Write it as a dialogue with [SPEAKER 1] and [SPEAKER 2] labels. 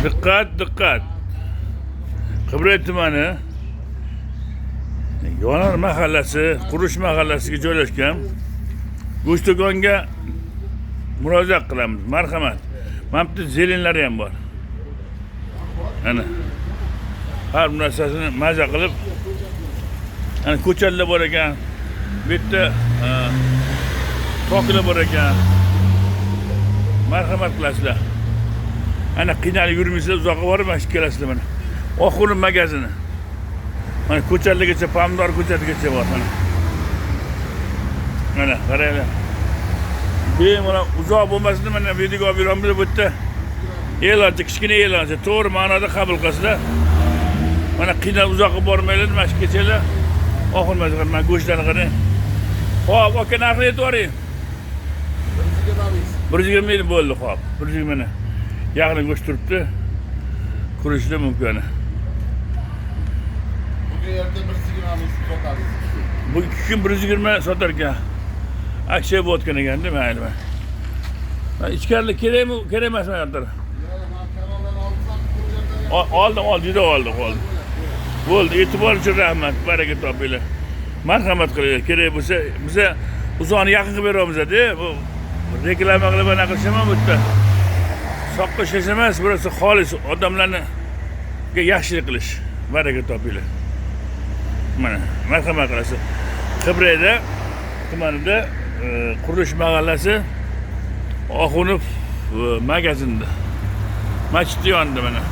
[SPEAKER 1] Dikkat dikkat. Qibray tumani Yonar mahallasi, Qurish mahallasiga joylashgan. Go'shtdo'konga murojaat qilamiz. Marhamat. Mana bu zelenlari ham bor. Ana. Har bir narsasini maza qilib, ana ko'chatlar bor ekan. Bu yerda toklar bor ekan. Marhamat qilasizlar. Ana qiynalib yurmaysizlar, uzoqqa borib mana kelasizlar mana. Oxurim magazini. Mana ko'chatlargacha, pomidor ko'chatigacha bor mana. Mana qaranglar. Bemalol uzoq bo'lmasin, mana videoga olib beramiz bu yerda. E'lonchi, kichkina e'lonchi, to'g'ri ma'noda qabul qilsizlar. Mana qiynalib uzoqqa bormaylar, mana shu kechalar. Oxir mazqar, mana go'shtlarni qarang. Xo'p, aka narxini aytib yuboring. 120 bo'ldi, xo'p. 120 ni. Yaqin go'sht turibdi. Kurishda mumkin. Bu 2 kun 120 sotar ekan. Aksiya bo'tgan ekanda, mayli. Ichkarilik kerakmi, kerak emasmi yo'qdir? Oldi, juda oldi. Bo'ldi, e'tibor uchun rahmat, baraka topinglar. Marhamat qilinglar, kerak bo'lsa, biza uzoqni yaqin qilib beramiz-da. Bu reklama qilib ana qilshaman bu yerda. Soqqa ishlash emas, burasi xolis odamlarni yaxshilik qilish. Baraka topinglar. Mana, marhamat qilasiz. Qibrayda tumanida Qurish mahallasi Oxunov magazinda. Masjid yonida mana.